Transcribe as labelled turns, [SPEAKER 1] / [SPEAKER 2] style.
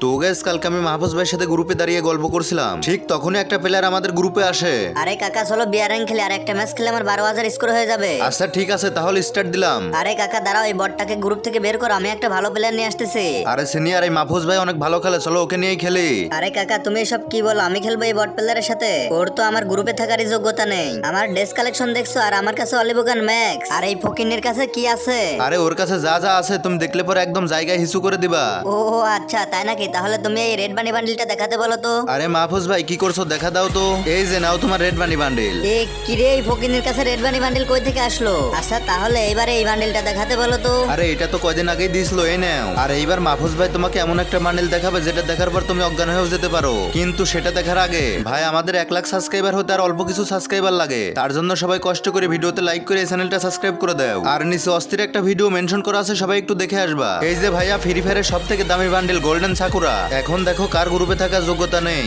[SPEAKER 1] তো গাইস কালকে আমি মাহফুজ ভাইয়ের সাথে গ্রুপে দাঁড়িয়ে গল্প করছিলাম, ঠিক তখনই একটা প্লেয়ার আমাদের গ্রুপে আসে।
[SPEAKER 2] আরে কাকা চলো বিয়ারিং খেলে আর একটা ম্যাচ খেলে আমার 12,000 স্কোর হয়ে যাবে।
[SPEAKER 1] আচ্ছা ঠিক আছে, তাহলে স্টার্ট দিলাম।
[SPEAKER 2] আরে কাকা দাঁড়াও, এই বটটাকে গ্রুপ থেকে বের করো, আমি একটা ভালো প্লেয়ার নিয়ে আসতেছি।
[SPEAKER 1] আরে সিনিয়র, এই মাহফুজ ভাই অনেক ভালো খেলে, চলো ওকে নিয়েই খেলি।
[SPEAKER 2] আরে কাকা তুমি এসব কি বলো, আমি খেলবো এই বট প্লেয়ারের সাথে? ওর তো আমার গ্রুপে থাকারই যোগ্যতা নেই। আমার ডেস কালেকশন দেখছো, আর আমার কাছে অলিভগান ম্যাক্স, আর এই ফকিনের কাছে কি আছে?
[SPEAKER 1] আরে ওর কাছে যা যা আছে তুমি দেখলে পরে একদম জায়গায় হিসু করে দিবা।
[SPEAKER 2] ও আচ্ছা তাই নাকি, তাহলে তুমি এই রেড বানি বান্ডিলটা দেখাতে বলো তো।
[SPEAKER 1] আরে মাহফুজ ভাই কি করছো দেখা দাও তো। এই যে নাও তোমার রেড বানি বান্ডিল।
[SPEAKER 2] এ কিরে, এই ফকিনের কাছে রেড বানি বান্ডিল কই থেকে আসলো? আচ্ছা তাহলে এবারে এই বান্ডিলটা দেখাতে বলো তো।
[SPEAKER 1] আরে এটা তো কয়দিন আগেই দিয়েছিল, এই নাও। আর এইবার মাহফুজ ভাই তোমাকে এমন একটা বান্ডিল দেখাবে যেটা দেখার পর তুমি অজ্ঞান হয়েও যেতে পারো, কিন্তু সেটা দেখার আগে ভাই আমাদের 1 লাখ সাবস্ক্রাইবার হতে আর অল্প কিছু সাবস্ক্রাইবার লাগে। তার জন্য সবাই কষ্ট করে ভিডিওতে লাইক করে এই চ্যানেলটা সাবস্ক্রাইব করে দাও। আর নিচে অস্থির একটা ভিডিও মেনশন করা আছে, সবাই একটু দেখে আসবা। এই যে ভাইয়া ফ্রি ফায়ারের সব থেকে দামি বান্ডিল গোল্ডেন সাকুরা। এখন দেখো কার গ্রুপে থাকার যোগ্যতা নেই।